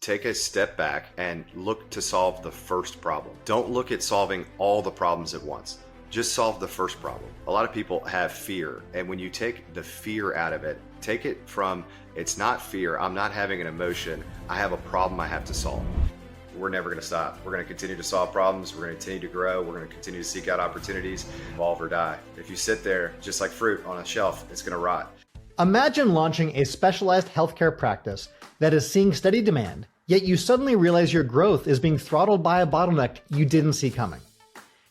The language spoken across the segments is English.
take a step back and look to solve the first problem. Don't look at solving all the problems at once. Just solve the first problem. A lot of people have fear, and when you take the fear out of it, take it from, it's not fear, I'm not having an emotion, I have a problem I have to solve. We're never going to stop. We're going to continue to solve problems. We're going to continue to grow. We're going to continue to seek out opportunities, evolve or die. If you sit there just like fruit on a shelf, it's going to rot. Imagine launching a specialized healthcare practice that is seeing steady demand, yet you suddenly realize your growth is being throttled by a bottleneck you didn't see coming.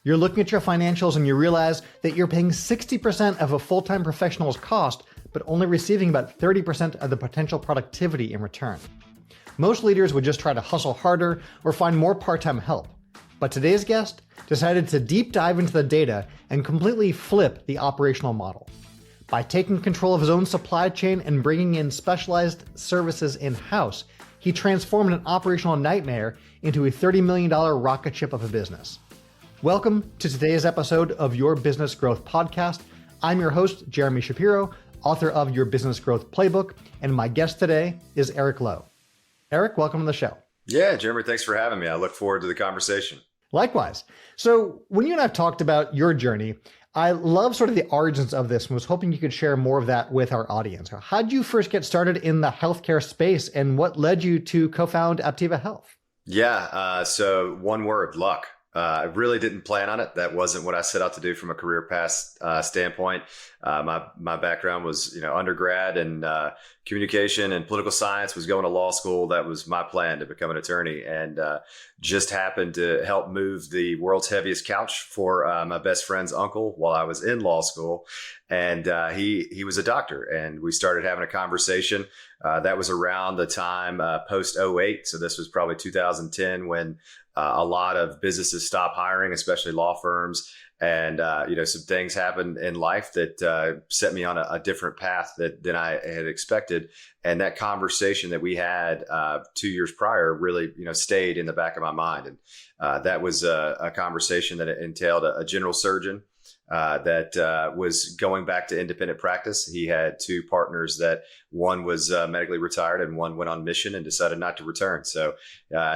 You're looking at your financials and you realize that you're paying 60% of a full-time professional's cost, but only receiving about 30% of the potential productivity in return. Most leaders would just try to hustle harder or find more part-time help. But today's guest decided to deep dive into the data and completely flip the operational model. By taking control of his own supply chain and bringing in specialized services in-house, he transformed an operational nightmare into a $30 million rocket ship of a business. Welcome to today's episode of Your Business Growth Podcast. I'm your host, Jeremy Shapiro, author of Your Business Growth Playbook, and my guest today is Eric Lowe. Eric, welcome to the show. Yeah, Jeremy, thanks for having me. I look forward to the conversation. Likewise. So when you and I have talked about your journey, I love sort of the origins of this and was hoping you could share more of that with our audience. How did you first get started in the healthcare space and what led you to co-found Aptiva Health? So one word, luck. I really didn't plan on it. That wasn't what I set out to do from a career path standpoint. My background was, undergrad and communication and political science, was going to law school. That was my plan, to become an attorney, and just happened to help move the world's heaviest couch for my best friend's uncle while I was in law school. And he was a doctor, and we started having a conversation. That was around the time post 2008. So this was probably 2010 when a lot of businesses stopped hiring, especially law firms. And, some things happened in life that set me on a different path than I had expected. And that conversation that we had 2 years prior really, stayed in the back of my mind. And that was a conversation that entailed a general surgeon that was going back to independent practice. He had two partners that one was medically retired and one went on mission and decided not to return. So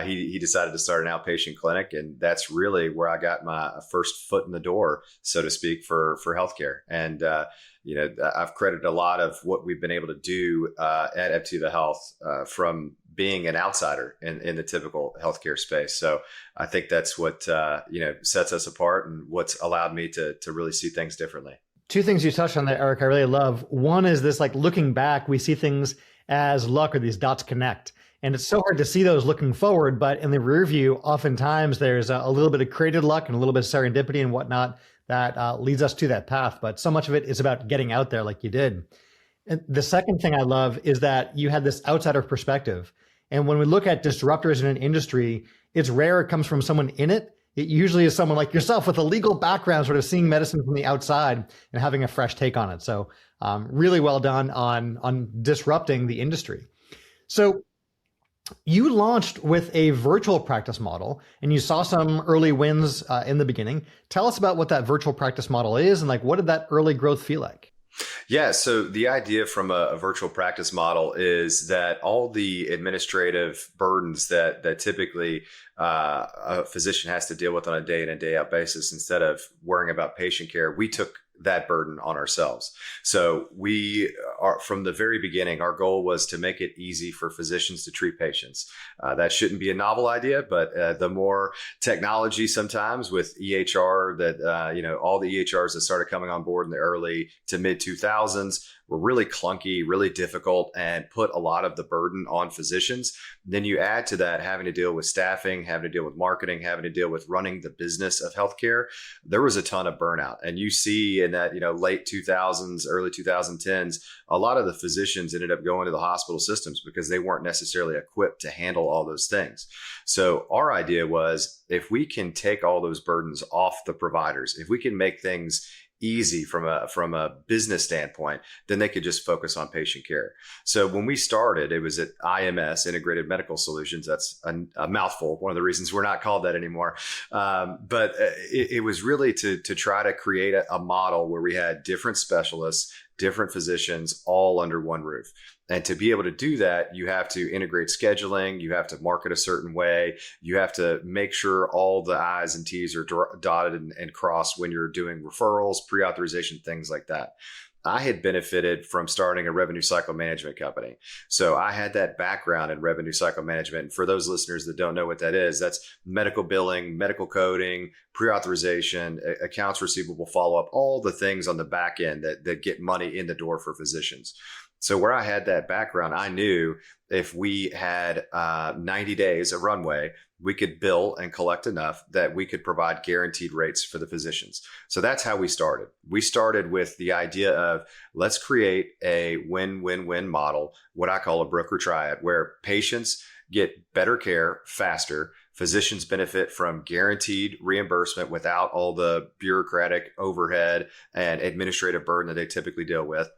he decided to start an outpatient clinic. And that's really where I got my first foot in the door, so to speak, for healthcare. And I've credited a lot of what we've been able to do at Aptiva Health from being an outsider in the typical healthcare space. So I think that's what sets us apart and what's allowed me to really see things differently. Two things you touched on there, Eric, I really love. One is this, like, looking back, we see things as luck, or these dots connect. And it's so hard to see those looking forward, but in the rear view, oftentimes there's a little bit of created luck and a little bit of serendipity and whatnot that leads us to that path. But so much of it is about getting out there like you did. And the second thing I love is that you had this outsider perspective. And when we look at disruptors in an industry, it's rare it comes from someone in it. It usually is someone like yourself with a legal background, sort of seeing medicine from the outside and having a fresh take on it. So really well done on disrupting the industry. So you launched with a virtual practice model and you saw some early wins in the beginning. Tell us about what that virtual practice model is and what did that early growth feel like? Yeah, so the idea from a virtual practice model is that all the administrative burdens that typically a physician has to deal with on a day in and day out basis, instead of worrying about patient care, we took that burden on ourselves. So we are, from the very beginning, our goal was to make it easy for physicians to treat patients. That shouldn't be a novel idea, but the more technology sometimes with EHR that, all the EHRs that started coming on board in the early to mid 2000s were really clunky, really difficult, and put a lot of the burden on physicians. Then you add to that having to deal with staffing, having to deal with marketing, having to deal with running the business of healthcare. There was a ton of burnout. And you see in that, late 2000s, early 2010s, a lot of the physicians ended up going to the hospital systems because they weren't necessarily equipped to handle all those things. So our idea was, if we can take all those burdens off the providers, if we can make things easy from a business standpoint, then they could just focus on patient care. So when we started, it was at IMS, Integrated Medical Solutions. That's a mouthful. One of the reasons we're not called that anymore. But it was really to try to create a model where we had different specialists, different physicians all under one roof. And to be able to do that, you have to integrate scheduling, you have to market a certain way, you have to make sure all the I's and T's are dotted and crossed when you're doing referrals, pre-authorization, things like that. I had benefited from starting a revenue cycle management company. So I had that background in revenue cycle management. And for those listeners that don't know what that is, that's medical billing, medical coding, pre-authorization, accounts receivable follow-up, all the things on the back end that get money in the door for physicians. So where I had that background, I knew if we had 90 days of runway, we could bill and collect enough that we could provide guaranteed rates for the physicians. So that's how we started. We started with the idea of let's create a win-win-win model, what I call a broker triad, where patients get better care faster, physicians benefit from guaranteed reimbursement without all the bureaucratic overhead and administrative burden that they typically deal with.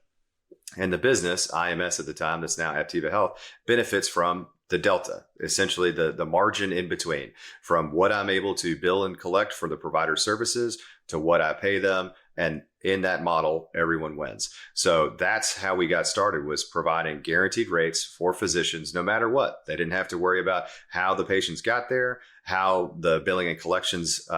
And the business, IMS at the time, that's now Aptiva Health, benefits from the delta, essentially the margin in between from what I'm able to bill and collect for the provider services to what I pay them. And in that model, everyone wins. So that's how we got started, was providing guaranteed rates for physicians, no matter what. They didn't have to worry about how the patients got there, how the billing and collections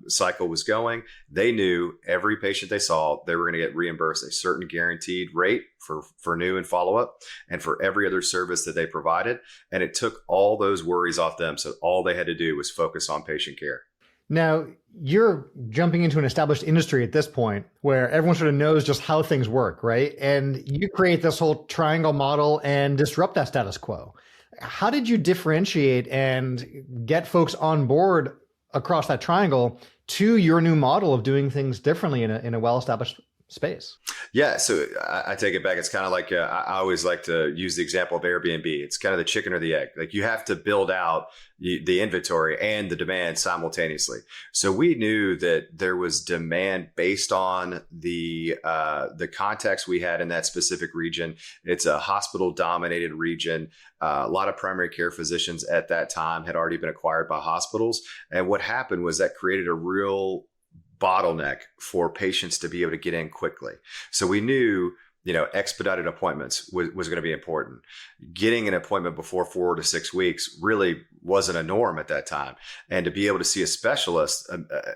cycle was going. They knew every patient they saw, they were going to get reimbursed a certain guaranteed rate for new and follow-up and for every other service that they provided. And it took all those worries off them. So all they had to do was focus on patient care. Now, you're jumping into an established industry at this point where everyone sort of knows just how things work, right? And you create this whole triangle model and disrupt that status quo. How did you differentiate and get folks on board across that triangle to your new model of doing things differently in a well-established space? Yeah, so I take it back. It's kind of like I always like to use the example of Airbnb. It's kind of the chicken or the egg. Like you have to build out the inventory and the demand simultaneously. So we knew that there was demand based on the context we had in that specific region. It's a hospital-dominated region. A lot of primary care physicians at that time had already been acquired by hospitals, and what happened was that created a real bottleneck for patients to be able to get in quickly. So we knew, expedited appointments was going to be important. Getting an appointment before 4 to 6 weeks really wasn't a norm at that time. And to be able to see a specialist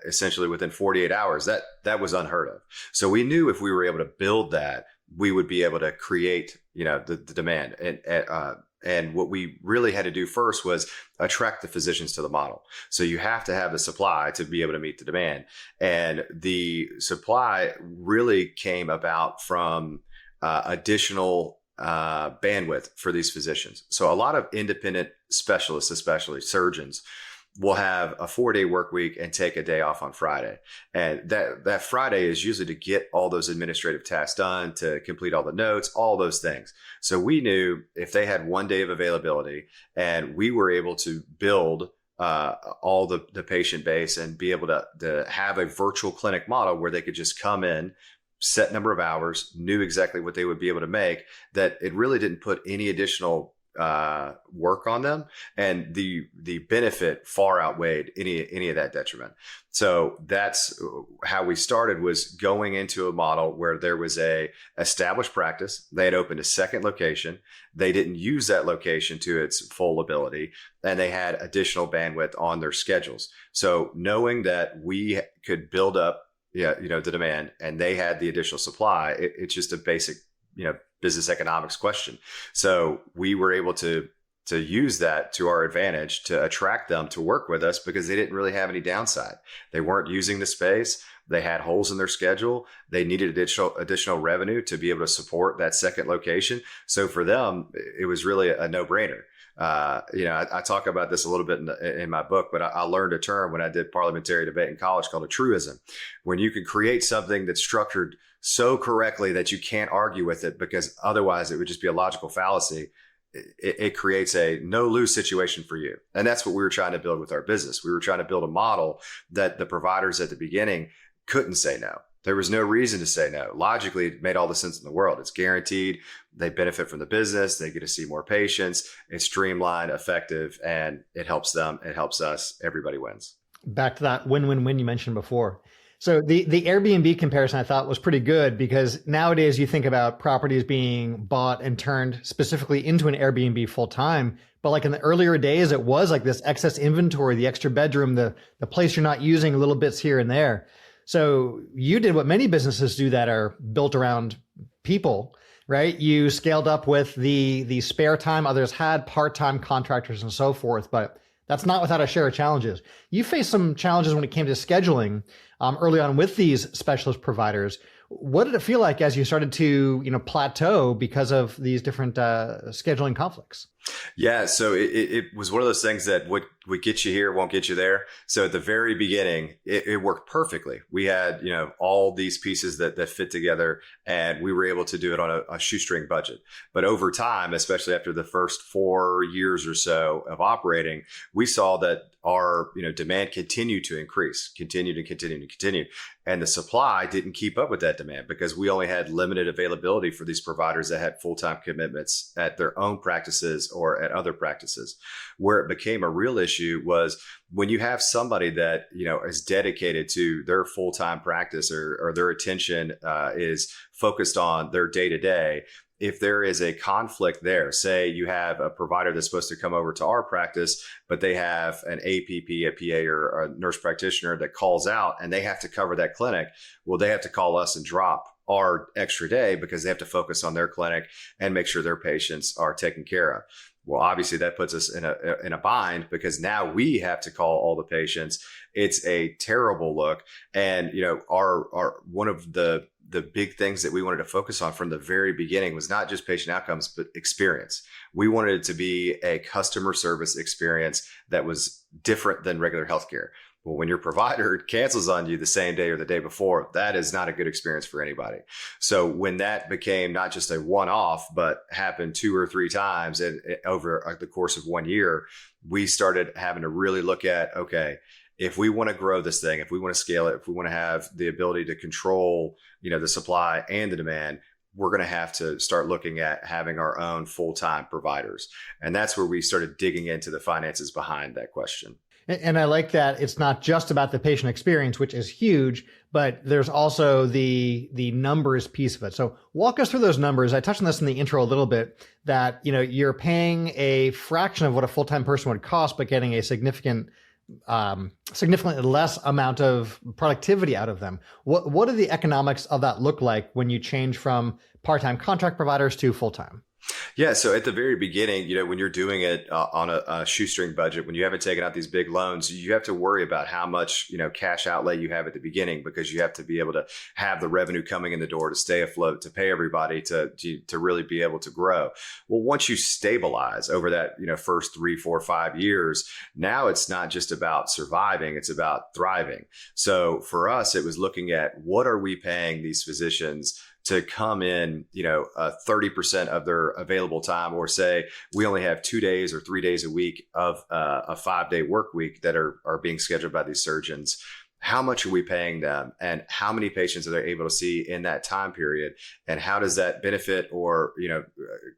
essentially within 48 hours, that was unheard of. So we knew if we were able to build that, we would be able to create, the demand. And what we really had to do first was attract the physicians to the model. So you have to have the supply to be able to meet the demand. And the supply really came about from additional bandwidth for these physicians. So a lot of independent specialists, especially surgeons, will have a 4-day work week and take a day off on Friday. And that Friday is usually to get all those administrative tasks done, to complete all the notes, all those things. So we knew if they had 1 day of availability and we were able to build all the patient base and be able to have a virtual clinic model where they could just come in, set number of hours, knew exactly what they would be able to make, that it really didn't put any additional work on them, and the benefit far outweighed any of that detriment. So that's how we started, was going into a model where there was a established practice. They had opened a second location. They didn't use that location to its full ability, and they had additional bandwidth on their schedules. So knowing that we could build up the demand and they had the additional supply, it's just a basic business economics question. So we were able to use that to our advantage to attract them to work with us because they didn't really have any downside. They weren't using the space. They had holes in their schedule. They needed additional revenue to be able to support that second location. So for them, it was really a no-brainer. I talk about this a little bit in my book, but I learned a term when I did parliamentary debate in college called a truism. When you can create something that's structured so correctly that you can't argue with it because otherwise it would just be a logical fallacy, it creates a no-lose situation for you. And that's what we were trying to build with our business. We were trying to build a model that the providers at the beginning couldn't say no. There was no reason to say no. Logically, it made all the sense in the world. It's guaranteed. They benefit from the business. They get to see more patients. It's streamlined, effective, and it helps them. It helps us. Everybody wins. Back to that win-win-win you mentioned before. So the Airbnb comparison I thought was pretty good, because nowadays you think about properties being bought and turned specifically into an Airbnb full time. But like in the earlier days, it was like this excess inventory, the extra bedroom, the place you're not using, little bits here and there. So you did what many businesses do that are built around people, right? You scaled up with the spare time others had, part-time contractors and so forth, but that's not without a share of challenges. You faced some challenges when it came to scheduling early on with these specialist providers. What did it feel like as you started to, plateau because of these different scheduling conflicts? Yeah, so it was one of those things that would get you here, won't get you there. So at the very beginning, it worked perfectly. We had, all these pieces that fit together, and we were able to do it on a shoestring budget. But over time, especially after the first 4 years or so of operating, we saw that our, demand continued to increase, continued. And the supply didn't keep up with that demand because we only had limited availability for these providers that had full-time commitments at their own practices or at other practices. Where it became a real issue was when you have somebody that, is dedicated to their full-time practice or their attention is focused on their day-to-day. If there is a conflict there, say you have a provider that's supposed to come over to our practice, but they have an APP, a PA, or a nurse practitioner that calls out and they have to cover that clinic, well, they have to call us and drop our extra day because they have to focus on their clinic and make sure their patients are taken care of. Well, obviously that puts us in a bind because now we have to call all the patients. It's a terrible look. And, our one of the big things that we wanted to focus on from the very beginning was not just patient outcomes, but experience. We wanted it to be a customer service experience that was different than regular healthcare. Well, when your provider cancels on you the same day or the day before, that is not a good experience for anybody. So when that became not just a one-off, but happened 2 or 3 times over the course of 1 year, we started having to really look at, okay, if we want to grow this thing, if we want to scale it, if we want to have the ability to control, the supply and the demand, we're going to have to start looking at having our own full-time providers. And that's where we started digging into the finances behind that question. And I like that it's not just about the patient experience, which is huge, but there's also the numbers piece of it. So walk us through those numbers. I touched on this in the intro a little bit, that, you're paying a fraction of what a full-time person would cost, but getting a significantly less amount of productivity out of them. What do the economics of that look like when you change from part-time contract providers to full-time? Yeah. So at the very beginning, when you're doing it on a shoestring budget, when you haven't taken out these big loans, you have to worry about how much, cash outlay you have at the beginning, because you have to be able to have the revenue coming in the door to stay afloat, to pay everybody, to really be able to grow. Well, once you stabilize over that, first 3, 4, 5 years, now it's not just about surviving, it's about thriving. So for us, it was looking at what are we paying these physicians to come in, 30% of their available time, or say we only have 2 days or 3 days a week of a 5-day work week that are being scheduled by these surgeons. How much are we paying them, and how many patients are they able to see in that time period? And how does that benefit or,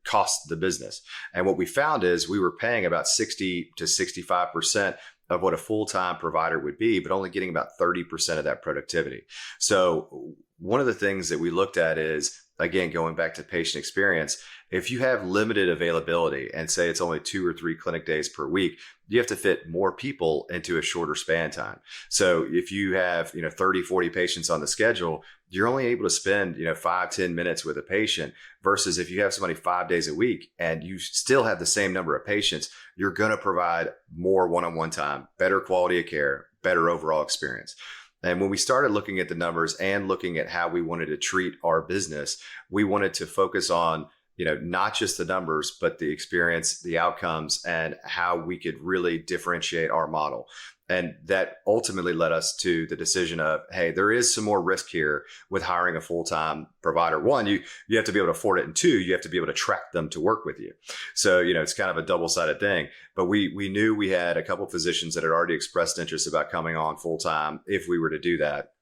cost the business? And what we found is we were paying about 60 to 65% of what a full-time provider would be, but only getting about 30% of that productivity. So one of the things that we looked at is, again, going back to patient experience, if you have limited availability and say it's only 2 or 3 clinic days per week, you have to fit more people into a shorter span time. So if you have, 30, 40 patients on the schedule, you're only able to spend, 5, 10 minutes with a patient, versus if you have somebody 5 days a week and you still have the same number of patients, you're going to provide more one-on-one time, better quality of care, better overall experience. And when we started looking at the numbers and looking at how we wanted to treat our business, we wanted to focus on, not just the numbers, but the experience, the outcomes, and how we could really differentiate our model. And that ultimately led us to the decision of, hey, there is some more risk here with hiring a full-time provider. One, you have to be able to afford it. And 2, you have to be able to track them to work with you. So, it's kind of a double-sided thing. But we knew we had a couple of physicians that had already expressed interest about coming on full-time if we were to do that.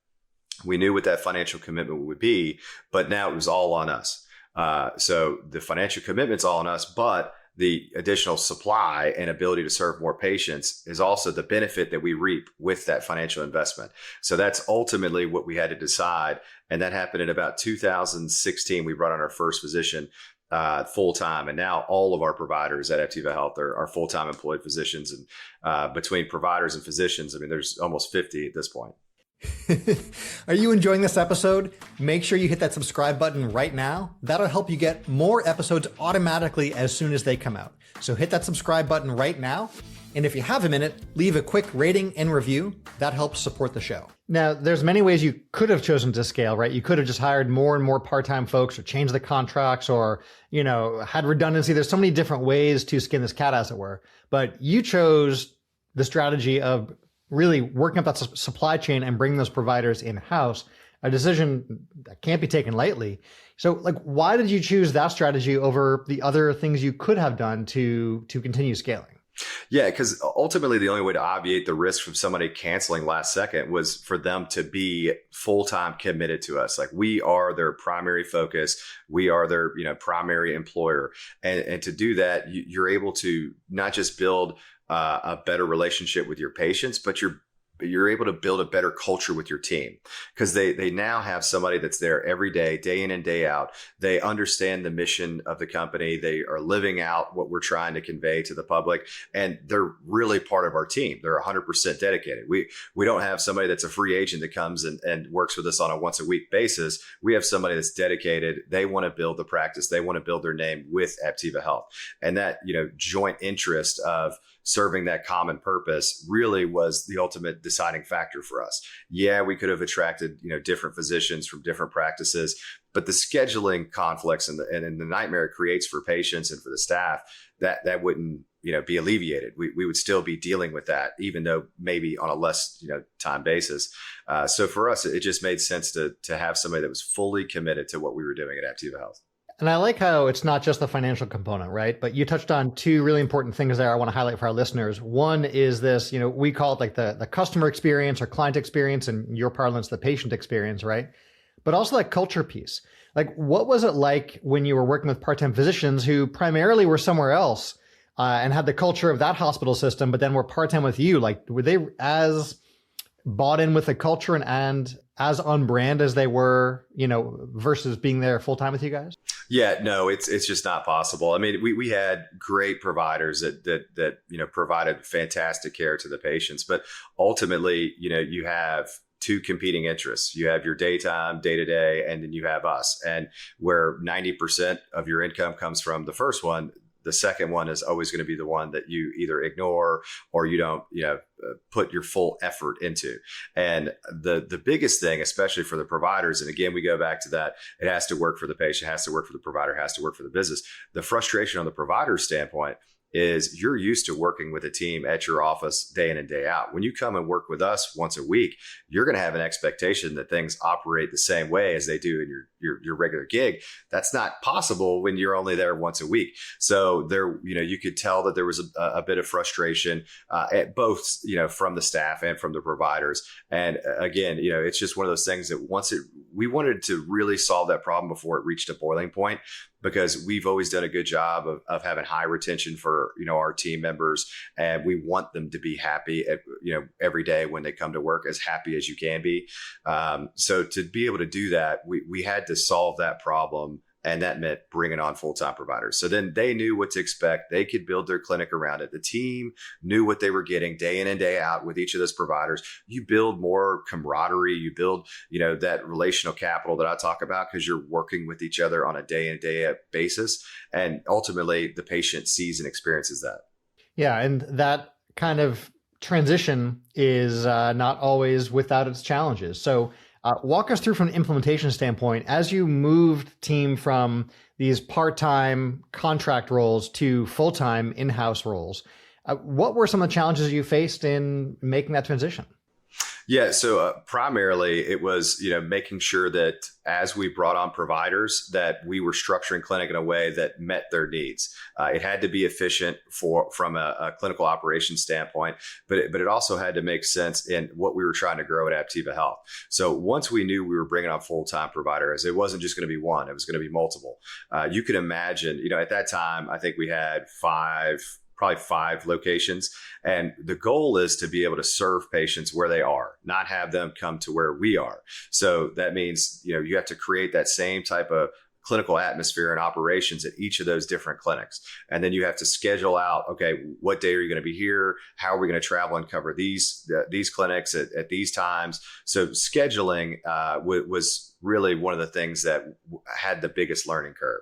We knew what that financial commitment would be, but now it was all on us. So the financial commitment's all on us, but the additional supply and ability to serve more patients is also the benefit that we reap with that financial investment. So that's ultimately what we had to decide. And that happened in about 2016. We brought on our first physician full-time. And now all of our providers at Aptiva Health are full-time employed physicians. And between providers and physicians, I mean, there's almost 50 at this point. Are you enjoying this episode? Make sure you hit that subscribe button right now. That'll help you get more episodes automatically as soon as they come out. So hit that subscribe button right now. And if you have a minute, leave a quick rating and review. That helps support the show. Now, there's many ways you could have chosen to scale, right? You could have just hired more and more part-time folks or changed the contracts or, had redundancy. There's so many different ways to skin this cat, as it were. But you chose the strategy of really working up that supply chain and bringing those providers in-house, a decision that can't be taken lightly. So why did you choose that strategy over the other things you could have done to continue scaling? Yeah, because ultimately the only way to obviate the risk from somebody canceling last second was for them to be full-time committed to us. Like, we are their primary focus. We are their, primary employer. And to do that, you're able to not just build a better relationship with your patients, but you're able to build a better culture with your team, because they now have somebody that's there every day in and day out. They understand the mission of the company. They are living out what we're trying to convey to the public, and they're really part of our team. They're 100% dedicated. We don't have somebody that's a free agent that comes and works with us on a once a week basis. We have somebody that's dedicated. They want to build the practice. They want to build their name with Aptiva Health, and that joint interest of serving that common purpose really was the ultimate deciding factor for us. Yeah, we could have attracted, different physicians from different practices, but the scheduling conflicts and the nightmare it creates for patients and for the staff, that wouldn't, be alleviated. We would still be dealing with that, even though maybe on a less, time basis. So for us, it just made sense to have somebody that was fully committed to what we were doing at Aptiva Health. And I like how it's not just the financial component, right? But you touched on two really important things there I want to highlight for our listeners. One is this, we call it like the customer experience or client experience, and your parlance, the patient experience, right? But also that culture piece. Like, what was it like when you were working with part-time physicians who primarily were somewhere else and had the culture of that hospital system, but then were part-time with you? Like, were they as bought in with the culture and as on brand as they were, versus being there full-time with you guys? Yeah, no, it's just not possible. I mean, we had great providers that provided fantastic care to the patients, but ultimately, you have two competing interests. You have your daytime, day-to-day, and then you have us. And where 90% of your income comes from the first one, the second one is always going to be the one that you either ignore or you don't, put your full effort into. And the biggest thing, especially for the providers, and again, we go back to that, it has to work for the patient, has to work for the provider, has to work for the business. The frustration on the provider standpoint is you're used to working with a team at your office day in and day out. When you come and work with us once a week, you're going to have an expectation that things operate the same way as they do in your regular gig. That's not possible when you're only there once a week. So there, you could tell that there was a bit of frustration at both, from the staff and from the providers. And again, it's just one of those things that we wanted to really solve that problem before it reached a boiling point, because we've always done a good job of having high retention for, our team members. And we want them to be happy every day when they come to work, as happy as you can be. So to be able to do that, we had to solve that problem. And that meant bringing on full-time providers. So then they knew what to expect. They could build their clinic around it. The team knew what they were getting day in and day out with each of those providers. You build more camaraderie. You build, that relational capital that I talk about, because you're working with each other on a day in, day out basis. And ultimately, the patient sees and experiences that. Yeah. And that kind of transition is not always without its challenges. So walk us through from an implementation standpoint, as you moved team from these part-time contract roles to full-time in-house roles. What were some of the challenges you faced in making that transition? Yeah. So primarily it was, making sure that as we brought on providers, that we were structuring clinic in a way that met their needs. It had to be efficient from a clinical operations standpoint, but it also had to make sense in what we were trying to grow at Aptiva Health. So once we knew we were bringing on full-time providers, it wasn't just going to be one, it was going to be multiple. You can imagine, at that time, I think we had probably five locations. And the goal is to be able to serve patients where they are, not have them come to where we are. So that means, you have to create that same type of clinical atmosphere and operations at each of those different clinics. And then you have to schedule out, okay, what day are you going to be here? How are we going to travel and cover these clinics at these times? So scheduling was really one of the things that had the biggest learning curve.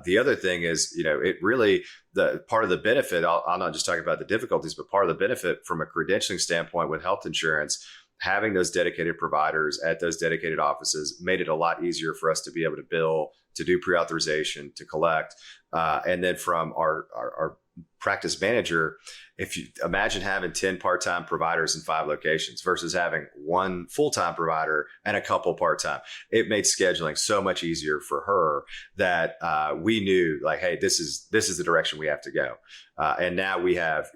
The other thing is, it really, the part of the benefit, I'm not just talking about the difficulties, but part of the benefit from a credentialing standpoint with health insurance, having those dedicated providers at those dedicated offices made it a lot easier for us to be able to bill, to do pre-authorization, to collect. And then from our practice manager, if you imagine having 10 part-time providers in 5 locations versus having one full-time provider and a couple part-time, it made scheduling so much easier for her that we knew, like, hey, this is the direction we have to go. And now we have,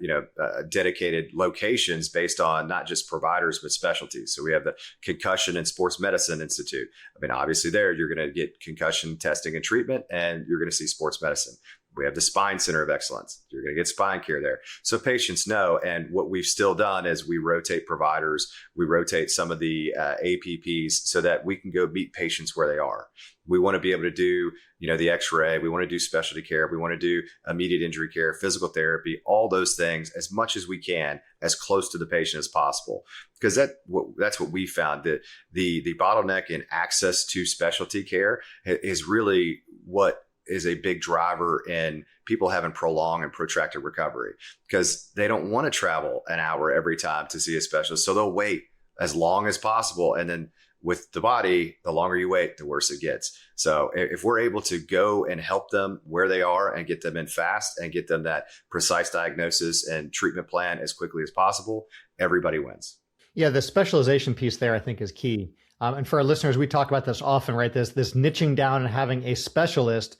dedicated locations based on not just providers, but specialties. So we have the Concussion and Sports Medicine Institute. I mean, obviously there you're going to get concussion testing and treatment, and you're going to see sports medicine. We have the Spine Center of Excellence. You're going to get spine care there. So patients know. And what we've still done is we rotate providers. We rotate some of the APPs so that we can go meet patients where they are. We want to be able to do, the x-ray. We want to do specialty care. We want to do immediate injury care, physical therapy, all those things as much as we can, as close to the patient as possible. Because that's what we found, that the bottleneck in access to specialty care is really what is a big driver in people having prolonged and protracted recovery, because they don't want to travel an hour every time to see a specialist. So they'll wait as long as possible. And then with the body, the longer you wait, the worse it gets. So if we're able to go and help them where they are and get them in fast and get them that precise diagnosis and treatment plan as quickly as possible, everybody wins. Yeah, the specialization piece there, I think, is key. And for our listeners, we talk about this often, right? This niching down and having a specialist.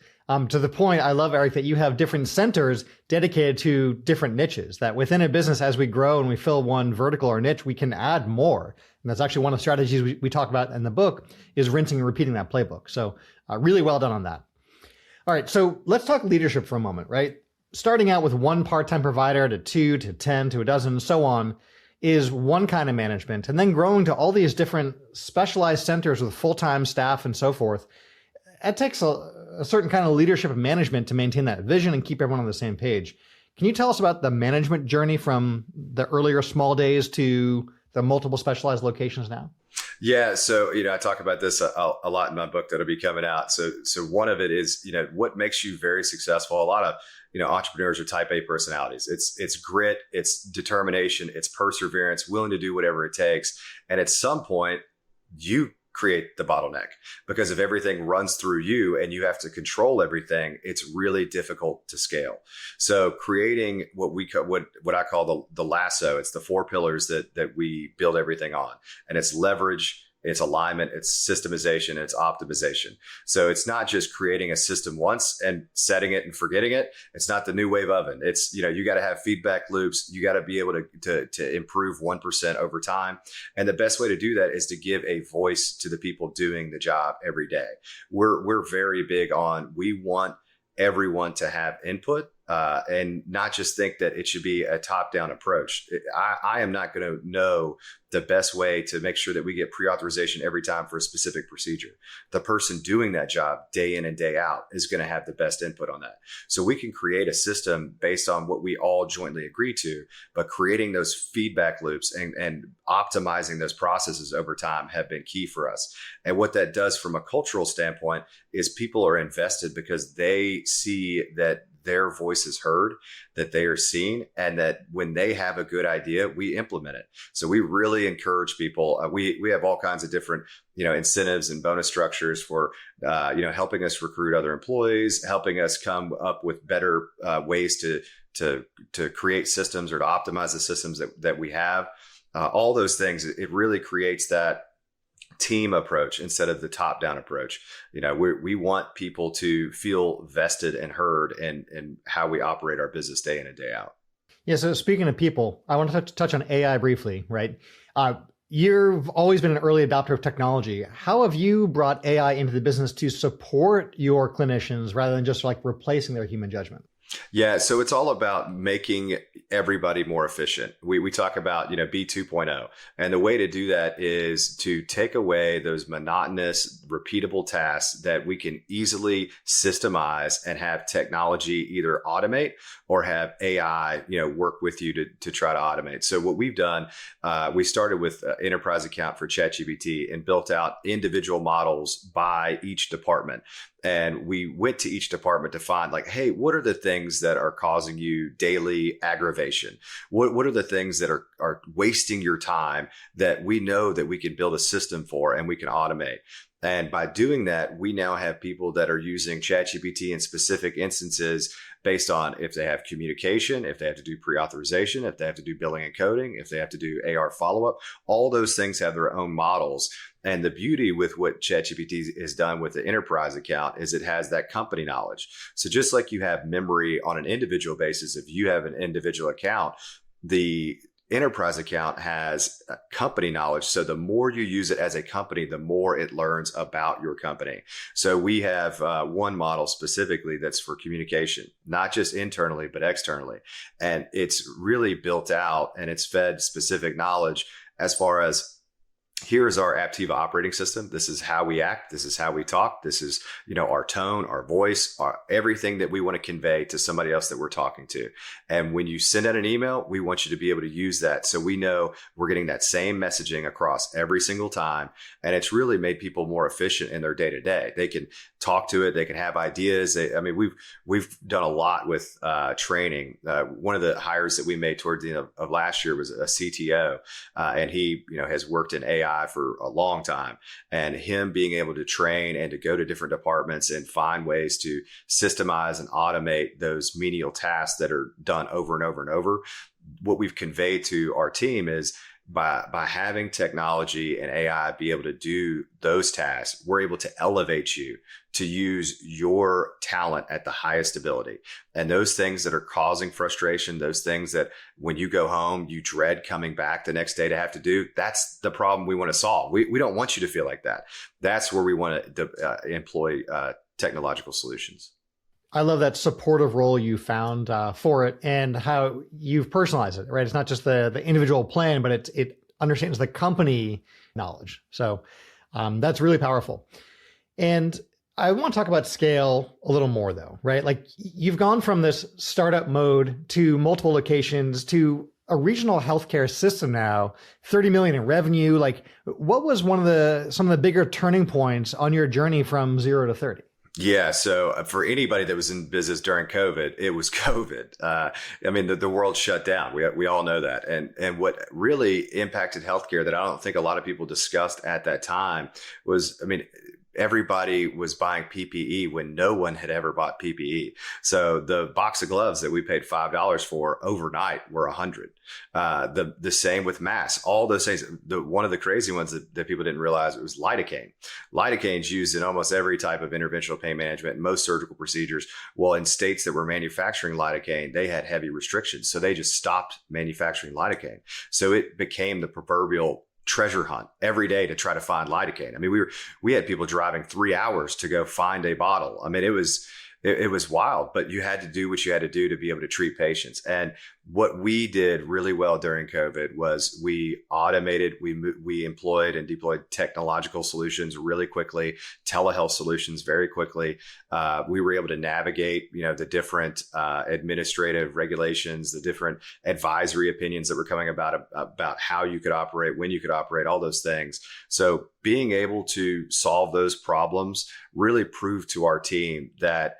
To the point, I love, Eric, that you have different centers dedicated to different niches, that within a business, as we grow and we fill one vertical or niche, we can add more. And that's actually one of the strategies we talk about in the book, is rinsing and repeating that playbook. So really well done on that. All right, so let's talk leadership for a moment, right? Starting out with one part-time provider to 2 to 10 to a dozen and so on is one kind of management. And then growing to all these different specialized centers with full-time staff and so forth, it takes a certain kind of leadership and management to maintain that vision and keep everyone on the same page. Can you tell us about the management journey from the earlier small days to the multiple specialized locations now? Yeah. So, I talk about this a lot in my book that'll be coming out. So one of it is, what makes you very successful. A lot of, entrepreneurs are type A personalities. It's grit, it's determination, it's perseverance, willing to do whatever it takes. And at some point, you create the bottleneck, because if everything runs through you and you have to control everything, it's really difficult to scale. So creating what I call the lasso, it's the 4 pillars that we build everything on, and it's leverage, it's alignment, it's systemization, and it's optimization. So it's not just creating a system once and setting it and forgetting it. It's not the new wave oven. It's, you got to have feedback loops. You got to be able to improve 1% over time. And the best way to do that is to give a voice to the people doing the job every day. We're very big on, we want everyone to have input. And not just think that it should be a top-down approach. I am not going to know the best way to make sure that we get pre-authorization every time for a specific procedure. The person doing that job day in and day out is going to have the best input on that. So we can create a system based on what we all jointly agree to, but creating those feedback loops and optimizing those processes over time have been key for us. And what that does from a cultural standpoint is people are invested because they see that their voice is heard, that they are seen, and that when they have a good idea, we implement it. So we really encourage people. We have all kinds of different, incentives and bonus structures for, helping us recruit other employees, helping us come up with better ways to create systems or to optimize the systems that we have. all those things, it really creates that team approach instead of the top down approach. We want people to feel vested and heard in how we operate our business day in and day out. Yeah. So speaking of people, I want to touch on AI briefly, right? You've always been an early adopter of technology. How have you brought AI into the business to support your clinicians rather than just like replacing their human judgment? Yeah, so it's all about making everybody more efficient. We talk about, B 2.0. And the way to do that is to take away those monotonous, repeatable tasks that we can easily systemize and have technology either automate or have AI, work with you to try to automate. So what we've done, we started with an enterprise account for ChatGPT and built out individual models by each department. And we went to each department to find like, hey, what are the things that are causing you daily aggravation? What are the things that are wasting your time that we know that we can build a system for and we can automate? And by doing that, we now have people that are using ChatGPT in specific instances based on if they have communication, if they have to do pre-authorization, if they have to do billing and coding, if they have to do AR follow-up. All those things have their own models. And the beauty with what ChatGPT has done with the enterprise account is it has that company knowledge. So just like you have memory on an individual basis, if you have an individual account, the enterprise account has company knowledge. So the more you use it as a company, the more it learns about your company. So we have one model specifically that's for communication, not just internally, but externally. And it's really built out and it's fed specific knowledge as far as here is our Aptiva operating system. This is how we act. This is how we talk. This is, our tone, our voice, everything that we want to convey to somebody else that we're talking to. And when you send out an email, we want you to be able to use that. So we know we're getting that same messaging across every single time. And it's really made people more efficient in their day to day. They can talk to it. They can have ideas. We've done a lot with training. One of the hires that we made towards the end of last year was a CTO. And he, has worked in AI for a long time, and him being able to train and to go to different departments and find ways to systemize and automate those menial tasks that are done over and over and over. What we've conveyed to our team is by having technology and AI be able to do those tasks, we're able to elevate you to use your talent at the highest ability. And those things that are causing frustration, those things that when you go home, you dread coming back the next day to have to do, that's the problem we want to solve. We don't want you to feel like that. That's where we want to employ technological solutions. I love that supportive role you found for it and how you've personalized it, right? It's not just the individual plan, but it understands the company knowledge. So that's really powerful. And I want to talk about scale a little more though, right? Like you've gone from this startup mode to multiple locations to a regional healthcare system now, 30 million in revenue. Like what was some of the bigger turning points on your journey from 0 to 30? Yeah. So for anybody that was in business during COVID, it was COVID. The world shut down. We all know that. And what really impacted healthcare that I don't think a lot of people discussed at that time was, everybody was buying PPE when no one had ever bought PPE. So the box of gloves that we paid $5 for overnight were $100. The same with masks, all those things. One of the crazy ones that people didn't realize was lidocaine. Lidocaine's used in almost every type of interventional pain management, most surgical procedures. Well, in states that were manufacturing lidocaine, they had heavy restrictions. So they just stopped manufacturing lidocaine. So it became the proverbial treasure hunt every day to try to find lidocaine. We had people driving 3 hours to go find a bottle. It was wild, but you had to do what you had to do to be able to treat patients. And what we did really well during COVID was we automated, we employed and deployed technological solutions really quickly, telehealth solutions very quickly. We were able to navigate, the different administrative regulations, the different advisory opinions that were coming about how you could operate, when you could operate, all those things. So being able to solve those problems really proved to our team that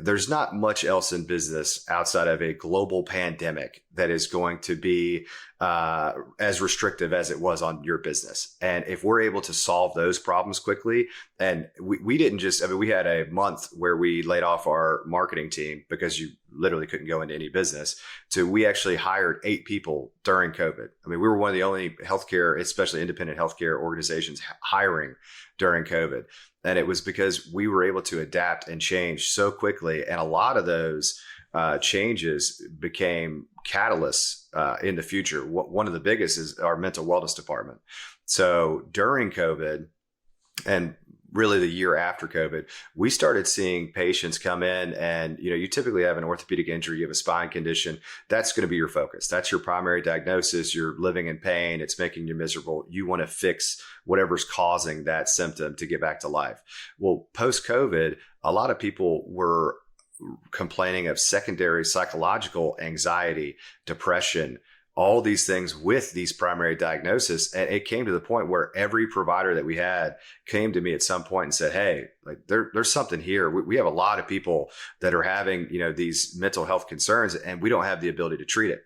there's not much else in business outside of a global pandemic that is going to be as restrictive as it was on your business. And if we're able to solve those problems quickly, and we didn't just, I mean, we had a month where we laid off our marketing team because you literally couldn't go into any business, to we actually hired 8 people during COVID. I mean, we were one of the only healthcare, especially independent healthcare organizations hiring during COVID. And it was because we were able to adapt and change so quickly. And a lot of those changes became catalysts in the future. One of the biggest is our mental wellness department. So during COVID and really the year after COVID, we started seeing patients come in and, you typically have an orthopedic injury, you have a spine condition. That's going to be your focus. That's your primary diagnosis. You're living in pain. It's making you miserable. You want to fix whatever's causing that symptom to get back to life. Well, post-COVID, a lot of people were complaining of secondary psychological anxiety, depression, all these things with these primary diagnoses. And it came to the point where every provider that we had came to me at some point and said, hey, like there's something here. We have a lot of people that are having, these mental health concerns, and we don't have the ability to treat it.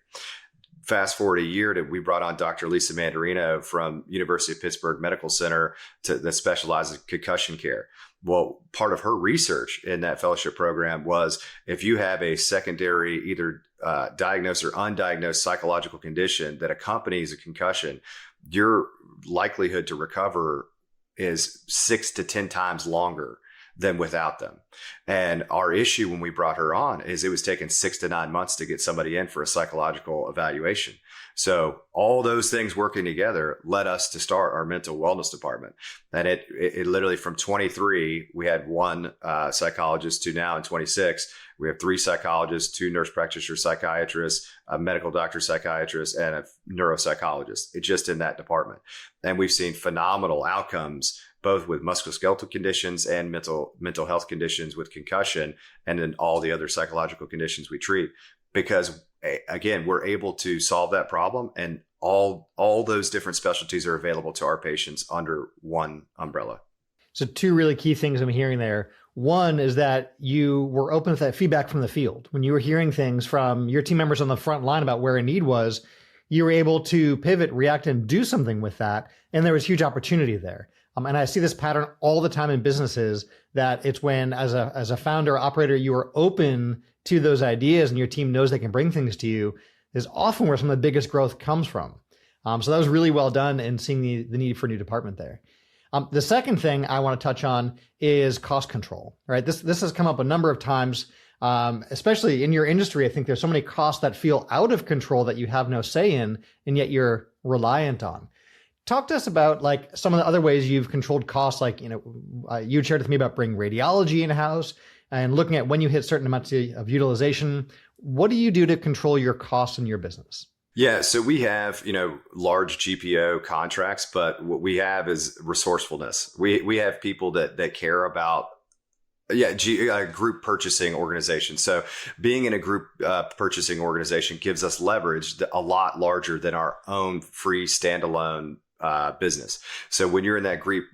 Fast forward a year we brought on Dr. Lisa Mandarino from University of Pittsburgh Medical Center that specializes in concussion care. Well, part of her research in that fellowship program was if you have a secondary, either diagnosed or undiagnosed psychological condition that accompanies a concussion, your likelihood to recover is 6 to 10 times longer than without them. And our issue when we brought her on is it was taking 6 to 9 months to get somebody in for a psychological evaluation. So all those things working together led us to start our mental wellness department. And it literally from 23, we had 1 psychologist to now in 26, we have 3 psychologists, 2 nurse practitioner psychiatrists, a medical doctor psychiatrist, and a neuropsychologist. It's just in that department. And we've seen phenomenal outcomes both with musculoskeletal conditions and mental health conditions with concussion, and then all the other psychological conditions we treat, because again, we're able to solve that problem, and all those different specialties are available to our patients under one umbrella. So 2 really key things I'm hearing there. One is that you were open to that feedback from the field. When you were hearing things from your team members on the front line about where a need was, you were able to pivot, react, and do something with that. And there was huge opportunity there. And I see this pattern all the time in businesses, that it's when as a founder, operator, you are open to those ideas and your team knows they can bring things to you, is often where some of the biggest growth comes from. So that was really well done in seeing the need for a new department there. The second thing I want to touch on is cost control, right? This has come up a number of times, especially in your industry. I think there's so many costs that feel out of control that you have no say in, and yet you're reliant on. Talk to us about like some of the other ways you've controlled costs. Like, you shared with me about bringing radiology in-house and looking at when you hit certain amounts of utilization. What do you do to control your costs in your business? Yeah, so we have, large GPO contracts, but what we have is resourcefulness. We have people that care about group purchasing organization. So being in a group purchasing organization gives us leverage a lot larger than our own free standalone business. So when you're in that group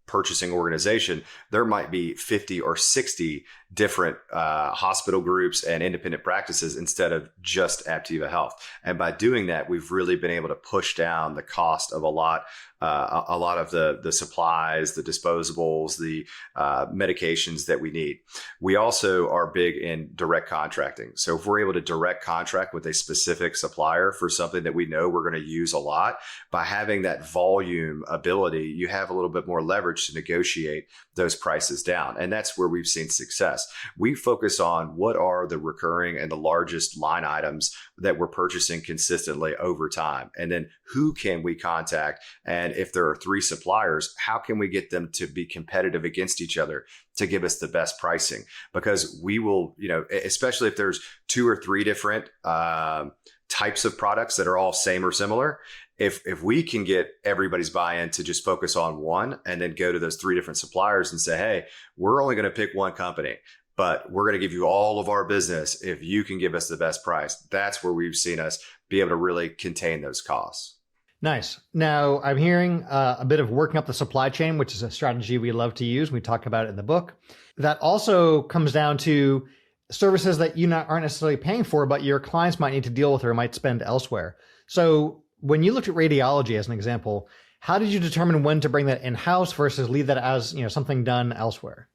purchasing organization, there might be 50 or 60 different hospital groups and independent practices instead of just Aptiva Health. And by doing that, we've really been able to push down the cost of a lot of the supplies, the disposables, the medications that we need. We also are big in direct contracting. So if we're able to direct contract with a specific supplier for something that we know we're going to use a lot, by having that volume ability, you have a little bit more leverage to negotiate those prices down. And that's where we've seen success. We focus on what are the recurring and the largest line items that we're purchasing consistently over time. And then who can we contact? And if there are 3 suppliers, how can we get them to be competitive against each other to give us the best pricing? Because we will, especially if there's 2 or 3 different types of products that are all same or similar, if we can get everybody's buy-in to just focus on one and then go to those 3 different suppliers and say, hey, we're only going to pick one company, but we're going to give you all of our business if you can give us the best price. That's where we've seen us be able to really contain those costs. Nice. Now, I'm hearing a bit of working up the supply chain, which is a strategy we love to use. We talk about it in the book. That also comes down to services that aren't necessarily paying for, but your clients might need to deal with or might spend elsewhere. So when you looked at radiology as an example, how did you determine when to bring that in-house versus leave that as something done elsewhere?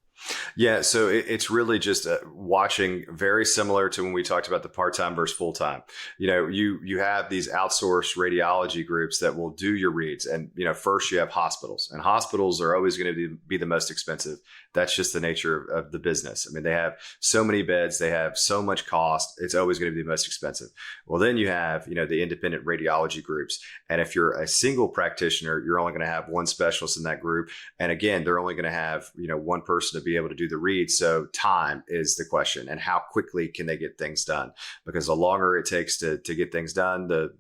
Yeah, so it's really just watching, very similar to when we talked about the part-time versus full-time. You have these outsourced radiology groups that will do your reads, and first you have hospitals, and hospitals are always going to be the most expensive. That's just the nature of the business. I mean, they have so many beds, they have so much cost. It's always going to be the most expensive. Well, then you have the independent radiology groups, and if you're a single practitioner, you're only going to have one specialist in that group, and again, they're only going to have one person to be able to do the read. So time is the question, and how quickly can they get things done? Because the longer it takes to get things done, the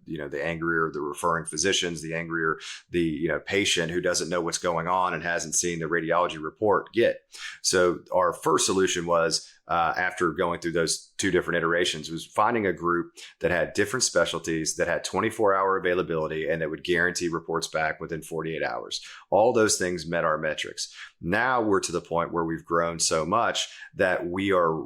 angrier the referring physicians, the angrier the patient who doesn't know what's going on and hasn't seen the radiology report get. So our first solution was, after going through those two different iterations, was finding a group that had different specialties, that had 24-hour availability, and that would guarantee reports back within 48 hours. All those things met our metrics. Now we're to the point where we've grown so much that we are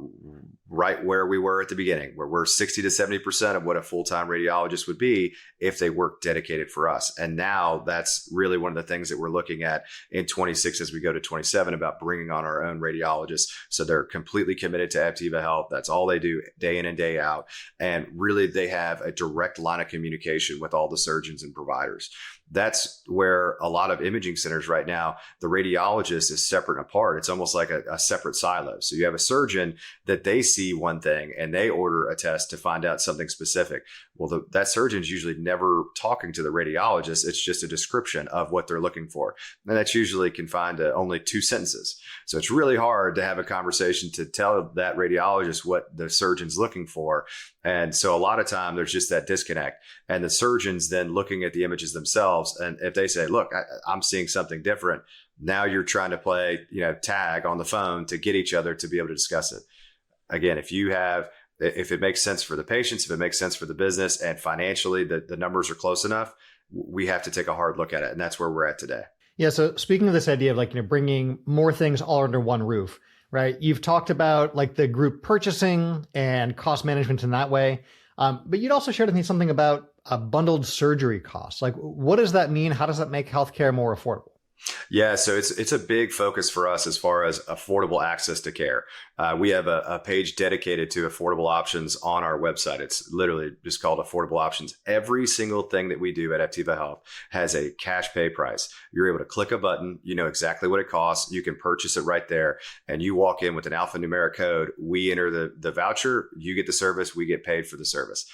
right where we were at the beginning, where we're 60 to 70% of what a full-time radiologist would be if they work dedicated for us. And now that's really one of the things that we're looking at in 26 as we go to 27, about bringing on our own radiologists. So they're completely committed to Aptiva Health. That's all they do day in and day out. And really, they have a direct line of communication with all the surgeons and providers. That's where a lot of imaging centers right now, the radiologist is separate and apart. It's almost like a separate silo. So you have a surgeon that they see one thing and they order a test to find out something specific. Well, that surgeon's usually never talking to the radiologist. It's just a description of what they're looking for. And that's usually confined to only 2 sentences. So it's really hard to have a conversation to tell that radiologist what the surgeon's looking for. And so a lot of time there's just that disconnect, and the surgeons then looking at the images themselves. And if they say, look, I'm seeing something different, now you're trying to play, tag on the phone to get each other to be able to discuss it. Again, if it makes sense for the patients, if it makes sense for the business, and financially the numbers are close enough, we have to take a hard look at it. And that's where we're at today. Yeah. So speaking of this idea of bringing more things all under one roof, right? You've talked about the group purchasing and cost management in that way. But you'd also shared with me something about a bundled surgery costs. What does that mean? How does that make healthcare more affordable? Yeah, so it's a big focus for us as far as affordable access to care. We have a page dedicated to affordable options on our website. It's literally just called Affordable Options. Every single thing that we do at Aptiva Health has a cash pay price. You're able to click a button, you know exactly what it costs. You can purchase it right there, and you walk in with an alphanumeric code. We enter the voucher, you get the service, we get paid for the service.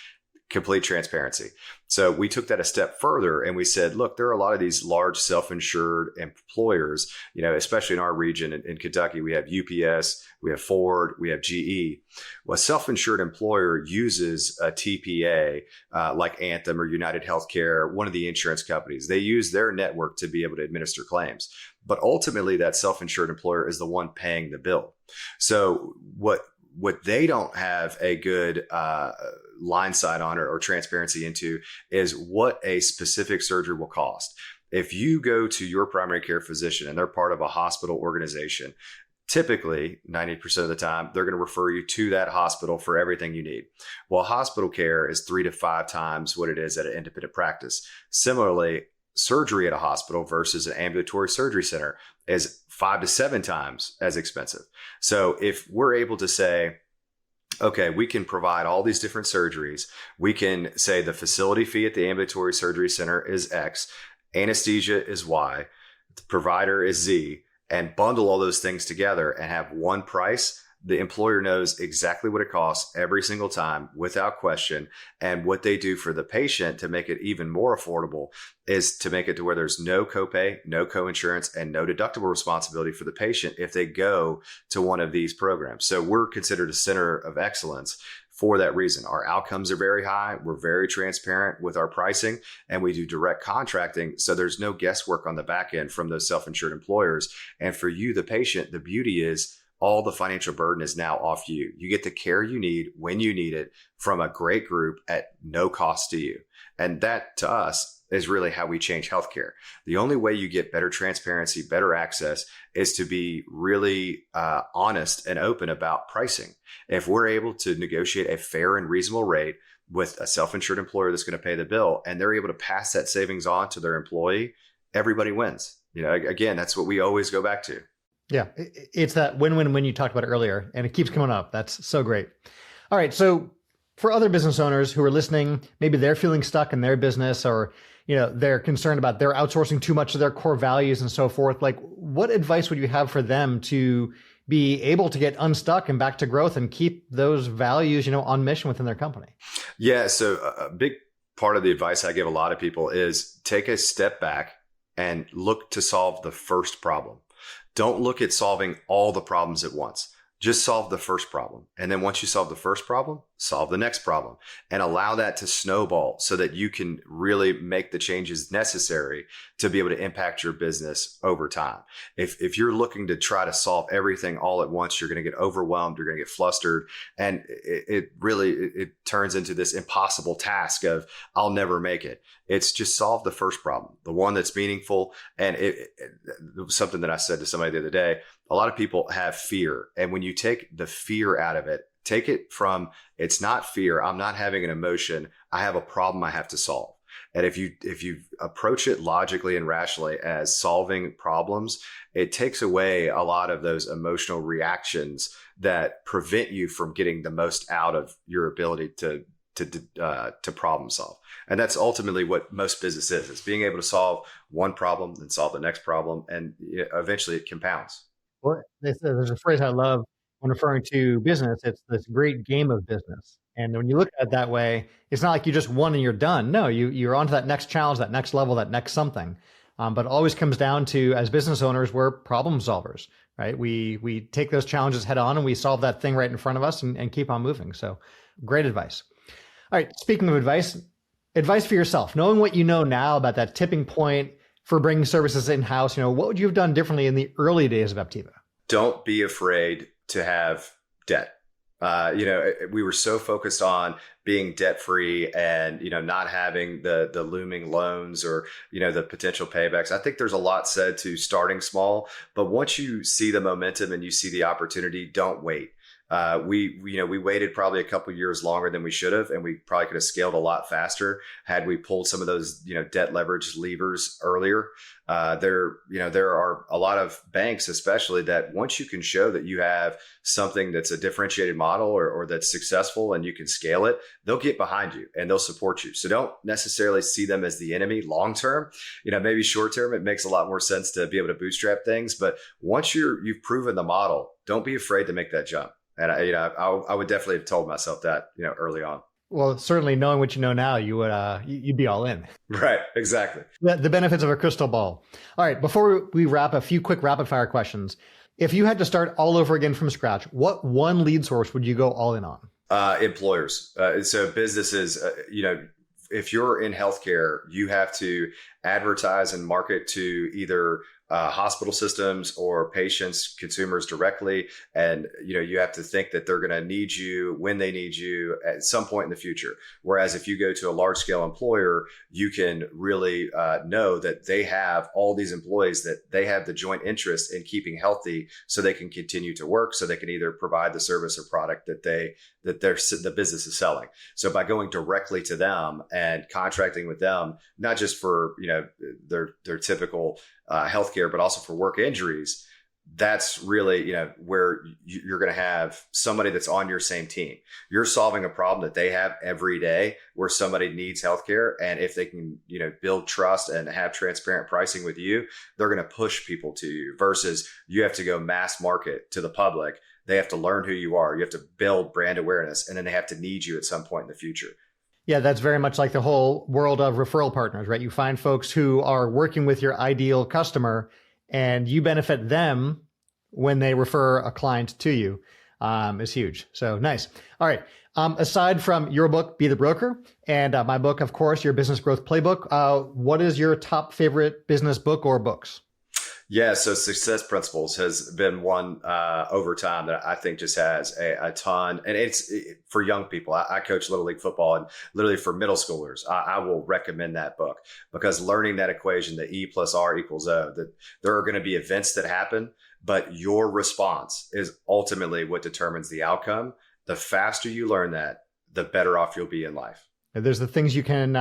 Complete transparency. So we took that a step further and we said, look, there are a lot of these large self-insured employers, especially in our region in Kentucky. We have UPS, we have Ford, we have GE. Well, a self-insured employer uses a TPA like Anthem or United Healthcare, one of the insurance companies. They use their network to be able to administer claims. But ultimately, that self-insured employer is the one paying the bill. So what they don't have a good line sight on or transparency into is what a specific surgery will cost. If you go to your primary care physician and they're part of a hospital organization, typically 90% of the time, they're going to refer you to that hospital for everything you need. Well, hospital care is 3 to 5 times what it is at an independent practice. Similarly, surgery at a hospital versus an ambulatory surgery center is 5 to 7 times as expensive. So if we're able to say, okay, we can provide all these different surgeries. We can say the facility fee at the ambulatory surgery center is X, anesthesia is Y, the provider is Z, and bundle all those things together and have one price. The employer knows exactly what it costs every single time without question. And what they do for the patient to make it even more affordable is to make it to where there's no copay, no coinsurance, and no deductible responsibility for the patient if they go to one of these programs. So we're considered a center of excellence for that reason. Our outcomes are very high. We're very transparent with our pricing, and we do direct contracting. So there's no guesswork on the back end from those self-insured employers. And for you, the patient, the beauty is all the financial burden is now off you. You get the care you need when you need it from a great group at no cost to you. And that to us is really how we change healthcare. The only way you get better transparency, better access is to be really honest and open about pricing. If we're able to negotiate a fair and reasonable rate with a self-insured employer that's going to pay the bill, and they're able to pass that savings on to their employee, everybody wins. Again, that's what we always go back to. Yeah, it's that win-win when you talked about it earlier, and it keeps coming up. That's so great. All right, so for other business owners who are listening, maybe they're feeling stuck in their business, or they're concerned about they're outsourcing too much of their core values and so forth. Like, what advice would you have for them to be able to get unstuck and back to growth and keep those values, on mission within their company? Yeah, so a big part of the advice I give a lot of people is take a step back and look to solve the first problem. Don't look at solving all the problems at once. Just solve the first problem. And then once you solve the first problem, solve the next problem, and allow that to snowball so that you can really make the changes necessary to be able to impact your business over time. If you're looking to try to solve everything all at once, you're going to get overwhelmed, you're going to get flustered, and it really turns into this impossible task of I'll never make it. It's just solve the first problem, the one that's meaningful. And it was something that I said to somebody the other day. A lot of people have fear. And when you take the fear out of it, take it from, it's not fear. I'm not having an emotion. I have a problem I have to solve. And if you approach it logically and rationally as solving problems, it takes away a lot of those emotional reactions that prevent you from getting the most out of your ability to problem solve. And that's ultimately what most business is. It's being able to solve one problem, then solve the next problem. And eventually it compounds. Well, there's a phrase I love when referring to business. It's this great game of business. And when you look at it that way, it's not like you just won and you're done. No, you're on to that next challenge, that next level, that next something. But it always comes down to, as business owners, we're problem solvers, right? We take those challenges head on and we solve that thing right in front of us and keep on moving. So great advice. All right, speaking of advice for yourself, knowing what you know now about that tipping point for bringing services in-house, what would you have done differently in the early days of Aptiva? Don't be afraid to have debt. We were so focused on being debt-free and, not having the looming loans or, the potential paybacks. I think there's a lot said to starting small, but once you see the momentum and you see the opportunity, don't wait. We waited probably a couple of years longer than we should have, and we probably could have scaled a lot faster had we pulled some of those, debt leverage levers earlier. There are a lot of banks, especially, that once you can show that you have something that's a differentiated model or that's successful and you can scale it, they'll get behind you and they'll support you. So don't necessarily see them as the enemy long term. Maybe short term, it makes a lot more sense to be able to bootstrap things. But once you've proven the model, don't be afraid to make that jump. And I would definitely have told myself that, early on. Well, certainly knowing what you know now, you'd be all in. Right. Exactly. The benefits of a crystal ball. All right. Before we wrap, a few quick rapid fire questions. If you had to start all over again from scratch, what one lead source would you go all in on? Employers. So businesses, if you're in healthcare, you have to advertise and market to either hospital systems or patients, consumers directly. And, you have to think that they're going to need you when they need you at some point in the future. Whereas if you go to a large scale employer, you can really know that they have all these employees, that they have the joint interest in keeping healthy so they can continue to work, so they can either provide the service or product that the business is selling. So by going directly to them and contracting with them, not just for, their typical healthcare, but also for work injuries, that's really, where you're going to have somebody that's on your same team. You're solving a problem that they have every day where somebody needs healthcare. And if they can, build trust and have transparent pricing with you, they're going to push people to you versus you have to go mass market to the public. They have to learn who you are. You have to build brand awareness, and then they have to need you at some point in the future. Yeah, that's very much like the whole world of referral partners, right? You find folks who are working with your ideal customer and you benefit them when they refer a client to you, is huge. So nice. All right. Aside from your book, Be the Broker, and my book, of course, your Business Growth Playbook, what is your top favorite business book or books? Yeah, so success principles has been one over time that I think just has a ton, and for young people. I coach Little League football, and literally for middle schoolers, I will recommend that book because learning that equation, the E plus R equals O, that there are going to be events that happen, but your response is ultimately what determines the outcome. The faster you learn that, the better off you'll be in life. There's the things you can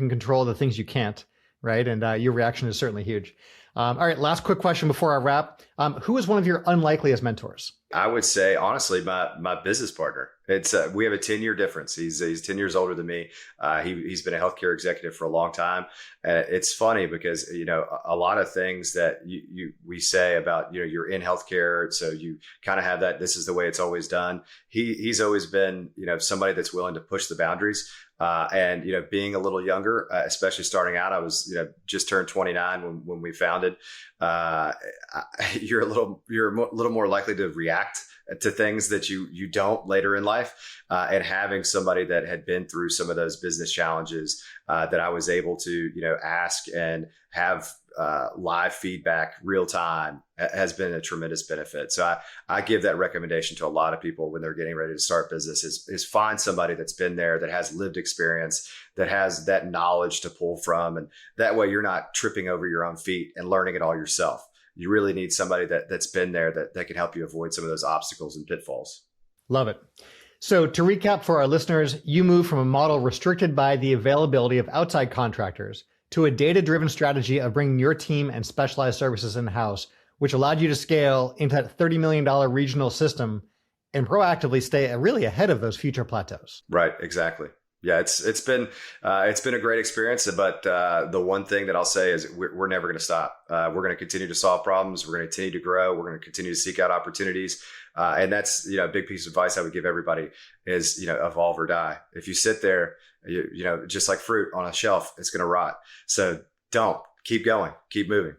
control, the things you can't, right? And your reaction is certainly huge. All right, last quick question before I wrap. Who is one of your unlikeliest mentors? I would say, honestly, my business partner. It's we have a 10-year difference. He's 10 years older than me. He's been a healthcare executive for a long time. It's funny because, a lot of things that we say about, you're in healthcare, so you kind of have that, this is the way it's always done. He's always been, somebody that's willing to push the boundaries. And being a little younger, especially starting out, I was just turned 29 when we founded. You're a little more likely to react to things that you don't later in life. And having somebody that had been through some of those business challenges that I was able to ask and have live feedback real time has been a tremendous benefit. So I give that recommendation to a lot of people when they're getting ready to start business is find somebody that's been there, that has lived experience, that has that knowledge to pull from. And that way you're not tripping over your own feet and learning it all yourself. You really need somebody that's been there that can help you avoid some of those obstacles and pitfalls. Love it. So to recap for our listeners, you moved from a model restricted by the availability of outside contractors to a data-driven strategy of bringing your team and specialized services in-house, which allowed you to scale into that $30 million regional system and proactively stay really ahead of those future plateaus. Right, exactly. Yeah, it's been a great experience, but the one thing that I'll say is we're never going to stop. We're going to continue to solve problems. We're going to continue to grow. We're going to continue to seek out opportunities, and that's a big piece of advice I would give everybody is evolve or die. If you sit there, just like fruit on a shelf, it's going to rot. So don't keep going, keep moving.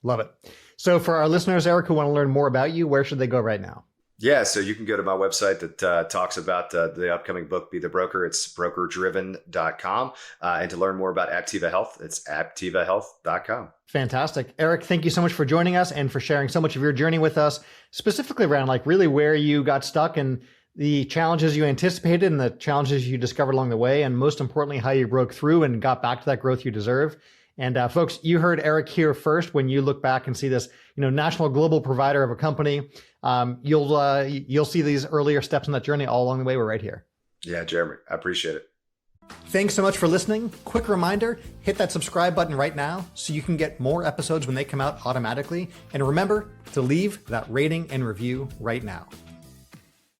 Love it. So for our listeners, Eric, who want to learn more about you, where should they go right now? Yeah, so you can go to my website that talks about the upcoming book, Be the Broker. It's brokerdriven.com. And to learn more about Aptiva Health, it's aptivahealth.com. Fantastic. Eric, thank you so much for joining us and for sharing so much of your journey with us, specifically around really where you got stuck and the challenges you anticipated and the challenges you discovered along the way, and most importantly, how you broke through and got back to that growth you deserve. And folks, you heard Eric here first. When you look back and see this, national global provider of a company, you'll see these earlier steps in that journey all along the way. We're right here. Yeah, Jeremy, I appreciate it. Thanks so much for listening. Quick reminder, hit that subscribe button right now so you can get more episodes when they come out automatically. And remember to leave that rating and review right now.